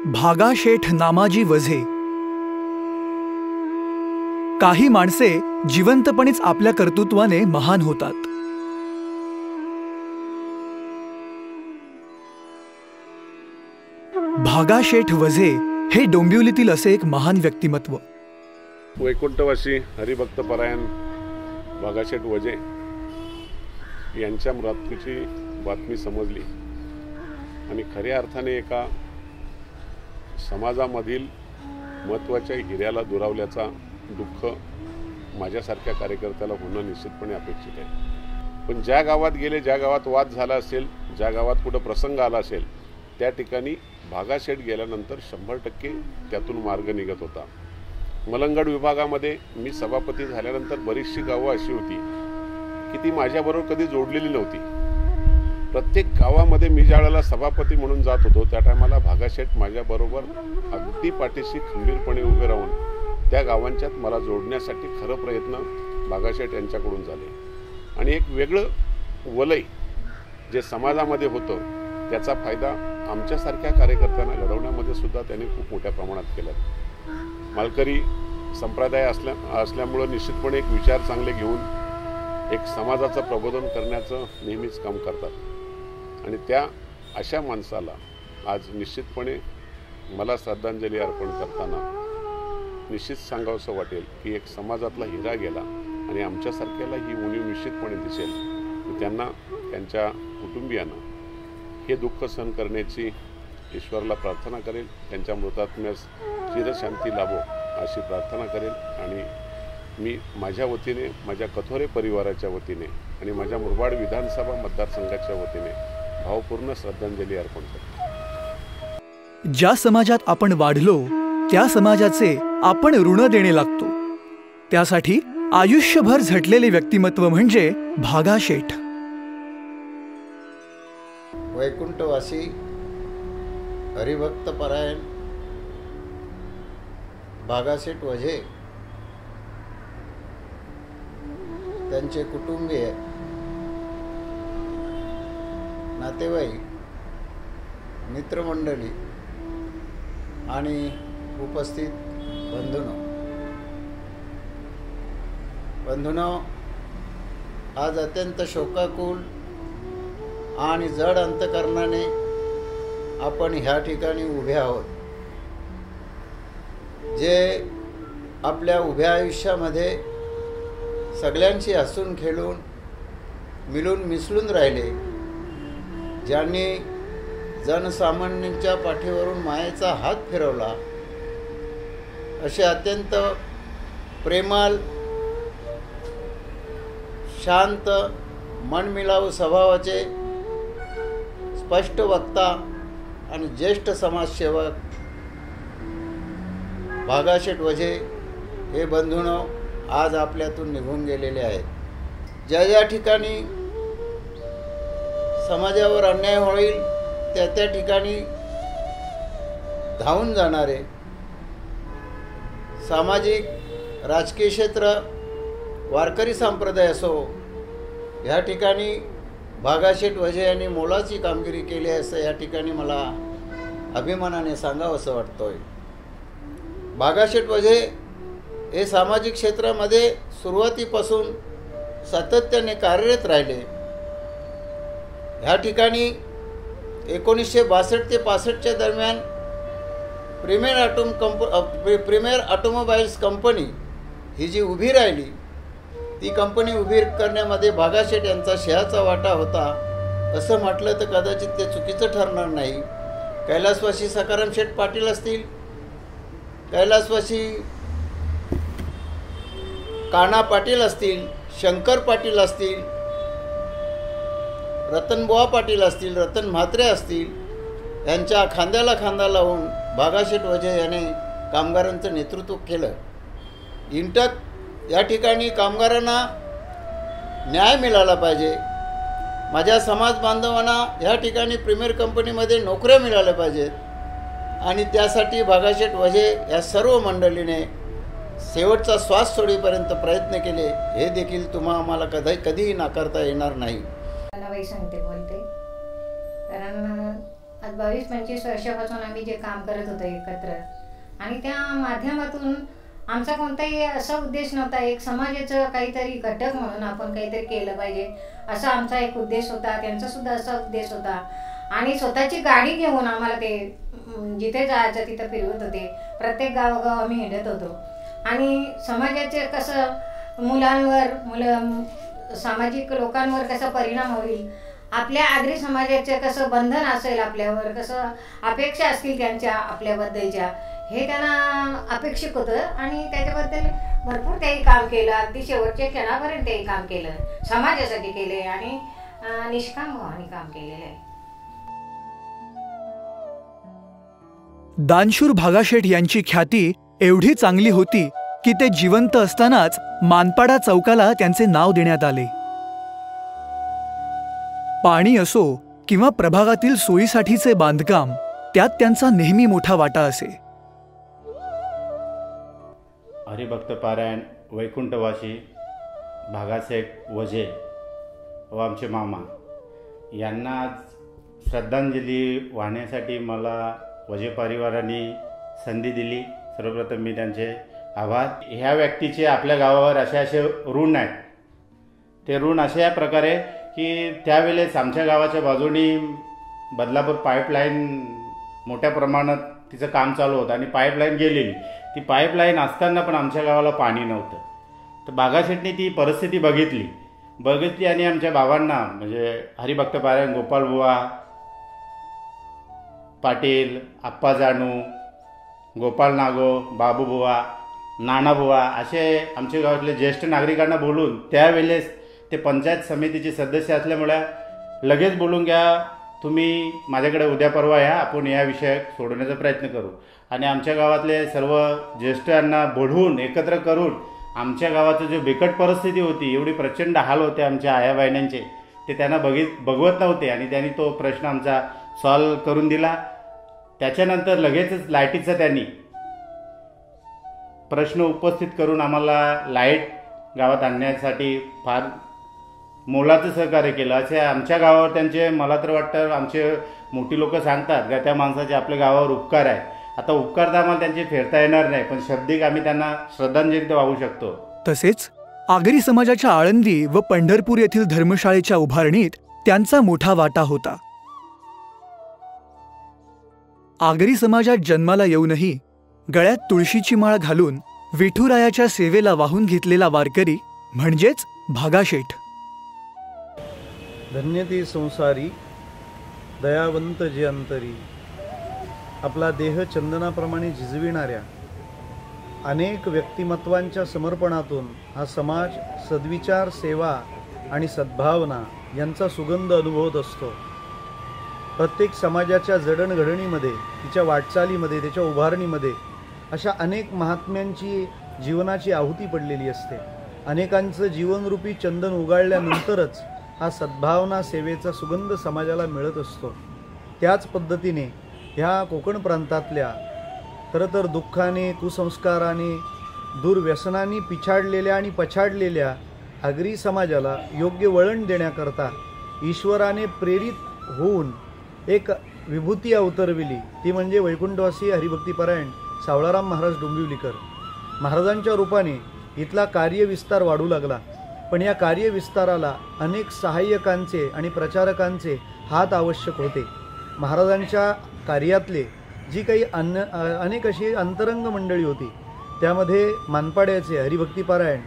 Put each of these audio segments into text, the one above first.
भागाशेठ नामाजी वझे. काही माणसे जिवंतपणीच आपल्या कर्तृत्वाने महान होतात. भागाशेठ वझे हे डोंबिवलीतील असे एक महान व्यक्तिमत्व. वैकुंठवासी हरिभक्त परायण भागाशेठ वझे यांच्या मृत्यूची बातमी समजली आणि खऱ्या अर्थाने एका समाजामधील महत्त्वाच्या हिऱ्याला दुरावल्याचा दुःख माझ्यासारख्या कार्यकर्त्याला होणं निश्चितपणे अपेक्षित आहे. पण ज्या गावात गेले, ज्या गावात वाद झाला असेल, ज्या गावात कुठं प्रसंग आला असेल, त्या ठिकाणी भागाशेठ गेल्यानंतर 100% त्यातून मार्ग निघत होता. मलंगड विभागामध्ये मी सभापती झाल्यानंतर बरीचशी गावं अशी होती की ती माझ्याबरोबर कधी जोडलेली नव्हती. प्रत्येक गावामध्ये मी ज्यावेळेला सभापती म्हणून जात होतो त्या टायमाला भागाशेठ माझ्याबरोबर अगदी पाठीशी खंबीरपणे उभे राहून त्या गावांच्यात मला जोडण्यासाठी खरं प्रयत्न भागाशेठ यांच्याकडून झाले. आणि एक वेगळं वलय जे समाजामध्ये होतं त्याचा फायदा आमच्यासारख्या कार्यकर्त्यांना घडवण्यामध्ये सुद्धा त्यांनी खूप मोठ्या प्रमाणात केला. मालकरी संप्रदाय असल्यामुळं निश्चितपणे एक विचार चांगले घेऊन एक समाजाचं प्रबोधन करण्याचं नेहमीच काम करतात. आणि त्या अशा माणसाला आज निश्चितपणे मला श्रद्धांजली अर्पण करताना निश्चित सांगावंसं वाटेल की एक समाजातला हिरा गेला आणि आमच्यासारख्याला ही उणीव निश्चितपणे दिसेल. त्यांना त्यांच्या कुटुंबियांना हे दुःख सहन करण्याची ईश्वराला प्रार्थना करेल. त्यांच्या मृतात्म्यास चिरशांती लाभो अशी प्रार्थना करेल. आणि मी माझ्या वतीने, माझ्या कथोरे परिवाराच्या वतीने आणि माझ्या मुरबाड विधानसभा मतदारसंघाच्या वतीने भावपूर्ण श्रद्धांजली अर्पण करतो. ज्या समाजात आपण वाढलो त्या समाजाचे आपण ऋण देणे लागतो. त्यासाठी आयुष्यभर झटलेले व्यक्तिमत्व म्हणजे भागाशेठ. वैकुंठवासी हरिभक्त परायण भागाशेठ वझे, त्यांचे कुटुंबीय, नातेवाईक, मित्रमंडळी आणि उपस्थित बंधूंनो, आज अत्यंत शोकाकुल आणि जड अंतकरणाने आपण ह्या ठिकाणी उभे आहोत. जे आपल्या उभ्या आयुष्यामध्ये सगळ्यांशी हसून खेळून मिळून मिसळून राहिले, ज्यांनी जनसामान्यांच्या पाठीवरून मायेचा हात फिरवला, असे अत्यंत प्रेमळ, शांत, मनमिळावू स्वभावाचे स्पष्ट वक्ता आणि ज्येष्ठ समाजसेवक भागाशेठ वझे हे बंधूंनो आज आपल्यातून निघून गेलेले आहेत. ज्या ज्या ठिकाणी समाजावर अन्याय होईल त्या त्या ठिकाणी धावून जाणारे, सामाजिक राजकीय क्षेत्र, वारकरी संप्रदाय असो, ह्या ठिकाणी भागाशेठ वझे यांनी मोलाची कामगिरी केली असं या ठिकाणी मला अभिमानाने सांगावंसं वाटतोय. भागाशेठ वझे हे सामाजिक क्षेत्रामध्ये सुरुवातीपासून सातत्याने कार्यरत राहिले. ह्या ठिकाणी 1962 ते 65च्या दरम्यान प्रीमियर ऑटोमोबाईल्स कंपनी ही जी उभी राहिली, ती कंपनी उभी करण्यामध्ये भागाशेठ यांचा शहाचा वाटा होता असं म्हटलं तर कदाचित ते चुकीचं ठरणार नाही. कैलासवासी सखाराम शेठ पाटील असतील, कैलासवासी कान्हा पाटील असतील, शंकर पाटील असतील, रतनबुवा पाटील असतील, रतन म्हात्रे असतील, यांच्या खांद्याला खांदा लावून भागाशेठ वझे याने कामगारांचं नेतृत्व केलं. इंटक या ठिकाणी कामगारांना न्याय मिळाला पाहिजे, माझ्या समाज बांधवांना या ठिकाणी प्रीमियर कंपनीमध्ये नोकऱ्या मिळाल्या पाहिजेत आणि त्यासाठी भागाशेठ वझे या सर्व मंडळीने शेवटचा श्वास सोडीपर्यंत प्रयत्न केले. हे देखील आम्हाला कधीही नाकारता येणार नाही. मला वैशांती बोलते. कारण आज 22-25 वर्षापासून आम्ही जे काम करत होतो एकत्र, आणि त्या माध्यमातून आमचा कोणताही असा उद्देश नव्हता एक समाजाचं काहीतरी घटक म्हणून आपण काहीतरी केलं पाहिजे असा आमचा एक उद्देश होता. त्यांचा सुद्धा असा उद्देश होता. आणि स्वतःची गाडी घेऊन आम्हाला ते जिथे जायचं तिथं फिरवत होते. प्रत्येक गावोगाव आम्ही हिंडत होतो. आणि समाजाचे कसं सामाजिक लोकांवर कसा परिणाम होईल, आपल्या आगरी समाजाचे कसं बंधन असेल आपल्यावर, कसं अपेक्षा असतील त्यांच्या आपल्याबद्दलच्या, हे त्यांना अपेक्षित होतं. आणि त्याच्याबद्दल भरपूर त्यांनी काम केलं. अगदी शेवटच्या क्षणापर्यंत त्यांनी काम केलं, समाजासाठी केले आणि निष्काम भावाने काम केलेलं आहे. दानशूर भागाशेठ यांची ख्याती एवढी चांगली होती की ते जिवंत असतानाच मानपाडा चौकाला त्यांचे नाव देण्यात आले. पाणी असो किंवा प्रभागातील सोयीसाठीचे बांधकाम, त्यात त्यांचा नेहमी मोठा वाटा असे. हरिभक्त पारायण वैकुंठवासी भागाशेठ वजे व आमचे मामा यांना आज श्रद्धांजली वाहण्यासाठी मला वजे परिवाराने संधी दिली. सर्वप्रथम मी त्यांचे आभार. ह्या व्यक्तीचे आपल्या गावावर असे ऋण आहेत. ते ऋण अशा प्रकारे की त्यावेळेस आमच्या गावाच्या बाजूनी बदलापूर पाईपलाईन मोठ्या प्रमाणात तिचं काम चालू होतं आणि पाईपलाईन गेलेली. ती पाईपलाईन असताना पण आमच्या गावाला पाणी नव्हतं. तर बागाशेठने ती परिस्थिती बघितली आणि आमच्या बाबांना म्हणजे हरिभक्त पारायण गोपालबुवा पाटील, आप्पा जानू, गोपाल नागो, बाबूबुवा, नानाबुवा असे आमच्या गावातले ज्येष्ठ नागरिकांना बोलून त्यावेळेस ते पंचायत समितीचे सदस्य असल्यामुळे लगेच बोलून घ्या, तुम्ही माझ्याकडे उद्या परवा या, आपण या विषय सोडवण्याचा प्रयत्न करू. आणि आमच्या गावातले सर्व ज्येष्ठांना बोलवून एकत्र करून आमच्या गावाचं जो बिकट परिस्थिती होती, एवढी प्रचंड हाल होते आमच्या आया बहिण्यांचे, ते त्यांना बघवत नव्हते आणि त्यांनी तो प्रश्न आमचा सॉल्व करून दिला. त्याच्यानंतर लगेचच लाईटीचा त्यांनी प्रश्न उपस्थित करून आम्हाला लाईट गावात आणण्यासाठी फार मोलाचं सहकार्य केलं. असे आमच्या गावावर त्यांचे, मला तर वाटतं आमचे मोठी लोक सांगतात का त्या माणसाचे आपल्या गावावर उपकार आहे. आता उपकार तर आम्हाला त्यांचे फेरता येणार नाही, पण शब्दिक आम्ही त्यांना श्रद्धांजली वाहू शकतो. तसेच आगरी समाजाच्या आळंदी व पंढरपूर येथील धर्मशाळेच्या उभारणीत त्यांचा मोठा वाटा होता. आगरी समाजात जन्माला येऊनही गळ्यात तुळशीची माळ घालून विठुरायाच्या सेवेला वाहून घेतलेला वारकरी म्हणजेच भागाशेठ. धन्य ती संसारी दयावंत जे अंतरी. आपला देह चंदनाप्रमाणे झिजविणाऱ्या अनेक व्यक्तिमत्वांच्या समर्पणातून हा समाज सद्विचार, सेवा आणि सद्भावना यांचा सुगंध अनुभवत असतो. प्रत्येक समाजाच्या जडणघडणीमध्ये, तिच्या वाटचालीमध्ये, त्याच्या उभारणीमध्ये अशा अनेक महात्म्यांची जीवनाची आहुती पडलेली असते. अनेकांचं जीवनरूपी चंदन उगाळल्यानंतरच हा सद्भावना सेवेचा सुगंध समाजाला मिळत असतो. त्याच पद्धतीने ह्या कोकण प्रांतातल्या खरंतर दुःखाने, कुसंस्काराने, दुर्व्यसनांनी पिछाडलेल्या आणि पछाडलेल्या आगरी समाजाला योग्य वळण देण्याकरता ईश्वराने प्रेरित होऊन एक विभूती अवतरविली. ती म्हणजे वैकुंठवासी हरिभक्तीपरायण सावळाराम महाराज डोंबिवलीकर. महाराजांच्या रूपाने इथला कार्यविस्तार वाढू लागला. पण या कार्यविस्ताराला अनेक सहाय्यकांचे आणि प्रचारकांचे हात आवश्यक होते. महाराजांच्या कार्यातले जी काही अनेक अशी अंतरंग मंडळी होती, त्यामध्ये मानपाड्याचे हरिभक्तीपरायण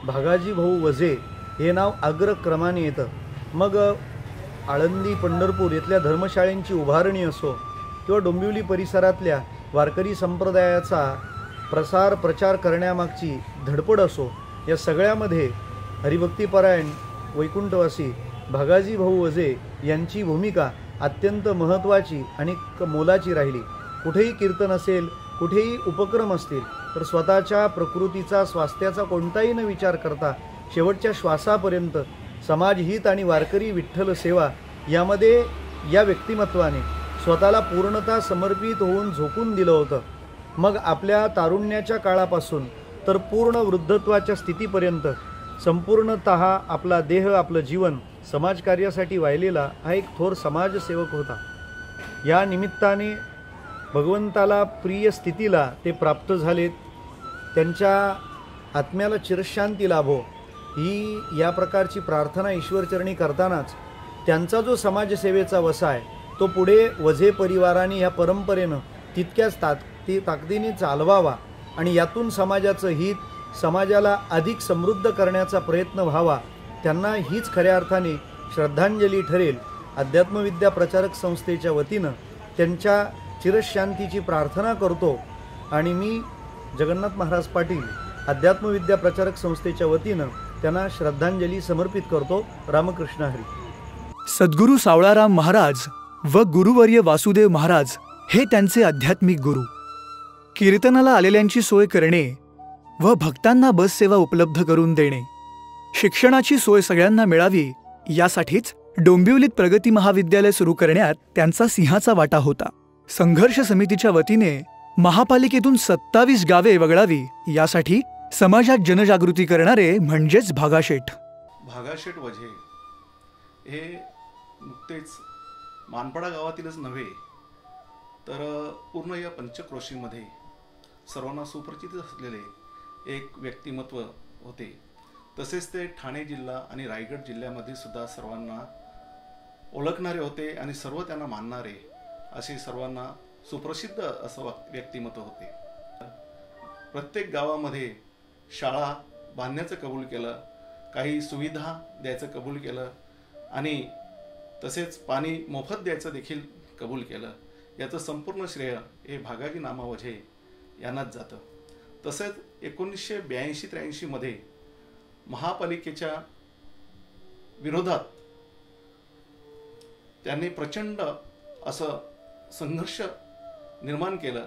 भागाजी भाऊ वजे हे नाव अग्रक्रमाने येतं. मग आळंदी, पंढरपूर येथल्या धर्मशाळेंची उभारणी असो किंवा डोंबिवली परिसरातल्या वारकरी संप्रदायाचा प्रचार करण्यामागची धडपड असो, या सगळ्यामध्ये हरिभक्तीपरायण वैकुंठवासी भागाजी भाऊ वजे यांची भूमिका अत्यंत महत्त्वाची आणि मोलाची राहिली. कुठेही कीर्तन असेल, कुठेही उपक्रम असतील, तर स्वतःच्या प्रकृतीचा, स्वास्थ्याचा कोणताही न विचार करता शेवटच्या श्वासापर्यंत समाजहित आणि वारकरी विठ्ठल सेवा यामध्ये या व्यक्तिमत्वाने स्वतःला पूर्णतः समर्पित होऊन झोकून दिलं होतं. मग आपल्या तारुण्याच्या काळापासून तर पूर्ण वृद्धत्वाच्या स्थितीपर्यंत संपूर्णतः आपला देह, आपलं जीवन समाजकार्यासाठी वाहिलेला हा एक थोर समाजसेवक होता. या निमित्ताने भगवंताला प्रिय स्थितीला ते प्राप्त झालेत, त्यांच्या आत्म्याला चिरशांती लाभो ही या प्रकारची प्रार्थना ईश्वरचरणी करतानाच त्यांचा जो समाजसेवेचा वसा आहे तो पुढे वझे परिवाराने या परंपरेनं तितक्याच ताकदीने चालवावा आणि यातून समाजाचं हित, समाजाला अधिक समृद्ध करण्याचा प्रयत्न व्हावा, त्यांना हीच खऱ्या अर्थाने श्रद्धांजली ठरेल. अध्यात्मविद्या प्रचारक संस्थेच्या वतीनं त्यांच्या चिरशांतीची प्रार्थना करतो आणि मी जगन्नाथ महाराज पाटील अध्यात्मविद्या प्रचारक संस्थेच्या वतीनं त्यांना श्रद्धांजली समर्पित करतो. रामकृष्ण हरी. सद्गुरू सावळाराम महाराज व गुरुवर्य वासुदेव महाराज हे त्यांचे आध्यात्मिक गुरु. कीर्तनाला आलेल्यांची सोय करणे व भक्तांना बस सेवा उपलब्ध करून देणे, शिक्षणाची सोय सगळ्यांना मिळावी यासाठीच डोंबिवलीत प्रगती महाविद्यालय सुरू करण्यात त्यांचा सिंहाचा वाटा होता. संघर्ष समितीच्या वतीने महापालिकेतून 27 गावे वगळावी यासाठी समाजात जनजागृती करणारे म्हणजेच भागाशेठ. भागाशेठ वझे हे नुकतेच मानपाडा गावातीलच नव्हे तर पूर्ण या पंचक्रोशीमध्ये सर्वांना सुपरिचित असलेले एक व्यक्तिमत्व होते. तसेच ते ठाणे जिल्हा आणि रायगड जिल्ह्यामध्ये सुद्धा सर्वांना ओळखणारे होते आणि सर्व त्यांना मानणारे असे सर्वांना सुप्रसिद्ध असं व्यक्तिमत्व होते. प्रत्येक गावामध्ये शाळा बांधण्याचं कबूल केलं, काही सुविधा द्यायचं कबूल केलं आणि तसेच पाणी मोफत द्यायचं देखील कबूल केलं. याचं संपूर्ण श्रेय हे भागाजी नामा वझे यांनाच जातं. तसेच 1982-83 मध्ये महापालिकेच्या विरोधात त्यांनी प्रचंड असं संघर्ष निर्माण केलं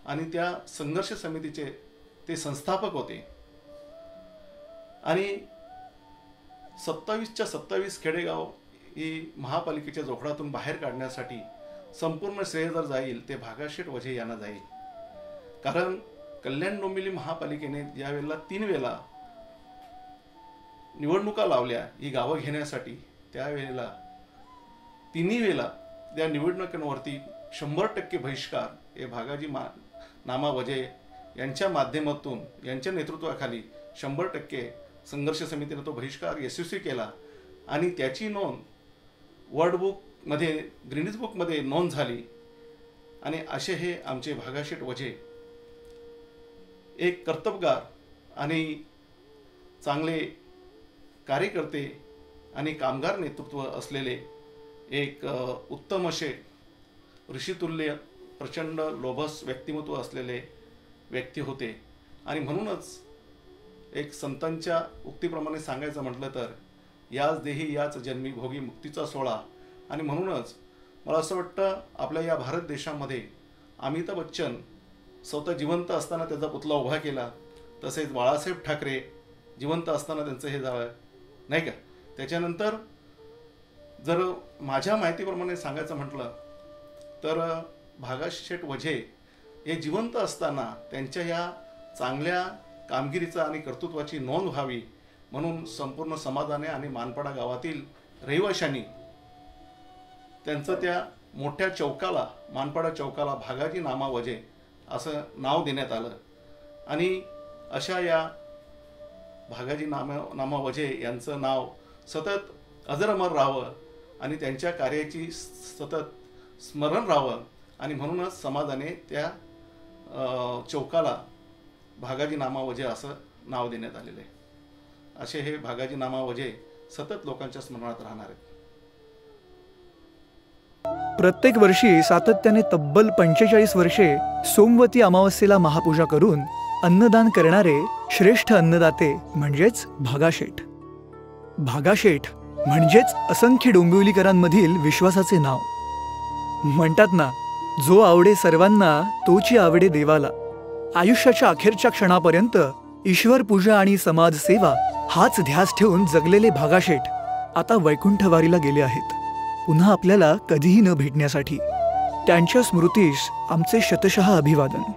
आणि त्या संघर्ष समितीचे ते संस्थापक होते आणि 27च्या 27 खेडेगाव ही महापालिकेच्या जोखडातून बाहेर काढण्यासाठी संपूर्ण श्रेय जर जाईल ते भागाशेठ वझे यांना जाईल. कारण कल्याण डोंबिवली महापालिकेने यावेळेला 3 वेळा निवडणुका लावल्या ही गावं घेण्यासाठी. त्यावेळेला 3 वेळा त्या निवडणुकांवरती 100% बहिष्कार हे भागाजी नामा वझे यांच्या माध्यमातून यांच्या नेतृत्वाखाली 100% संघर्ष समितीने तो बहिष्कार यशस्वी केला आणि त्याची नोंद वर्ल्ड बुकमध्ये, ग्रीनिज बुकमध्ये नोंद झाली. आणि असे हे आमचे भागाशेठ वझे एक कर्तबगार आणि चांगले कार्यकर्ते आणि कामगार नेतृत्व असलेले एक उत्तम असे ऋषितुल्य प्रचंड लोभस व्यक्तिमत्व असलेले व्यक्ती होते. आणि म्हणूनच एक संतांच्या उक्तीप्रमाणे सांगायचं म्हटलं तर याच देही याच जन्मी भोगी मुक्तीचा सोहळा. आणि म्हणूनच मला असं वाटतं आपल्या या भारत देशामध्ये अमिताभ बच्चन स्वतः जिवंत असताना त्याचा पुतळा उभा केला, तसेच बाळासाहेब ठाकरे जिवंत असताना त्यांचं हे झालं नाही का. त्याच्यानंतर जर माझ्या माहितीप्रमाणे सांगायचं म्हटलं तर भागाशेठ वझे हे जिवंत असताना त्यांच्या या चांगल्या कामगिरीचा आणि कर्तृत्वाची नोंद व्हावी म्हणून संपूर्ण समाजाने आणि मानपाडा गावातील रहिवाशांनी त्यांचं त्या मोठ्या चौकाला, मानपाडा चौकाला भागाजी नामा वझे असं नाव देण्यात आलं. आणि अशा या भागाजी नामा वझे यांचं नाव सतत अजरामर राहावं आणि त्यांच्या कार्याची सतत स्मरण राहावं आणि म्हणूनच समाजाने त्या चौकाला भागाजी नामा वझे असं नाव देण्यात आलेलं आहे. असे हे भागाजी नामा वझे सतत लोकांच्या स्मरणात राहणार आहेत. प्रत्येक वर्षी सातत्याने तब्बल 45 वर्षे सोमवती अमावस्येला महापूजा करून अन्नदान करणारे श्रेष्ठ अन्नदाते म्हणजेच भागाशेठ. भागाशेठ म्हणजेच असंख्य डोंबिवलीकरांमधील विश्वासाचे नाव. म्हणतात ना, जो आवडे सर्वांना तोची आवडे देवाला. आयुष्याच्या अखेरच्या क्षणापर्यंत ईश्वर पूजा आणि समाजसेवा हाच ध्यास ठेवून जगलेले भागाशेठ आता वैकुंठवारीला गेले आहेत, पुन्हा आपल्याला कधीही न भेटण्यासाठी. त्यांच्या स्मृतीस आमचे शतशः अभिवादन.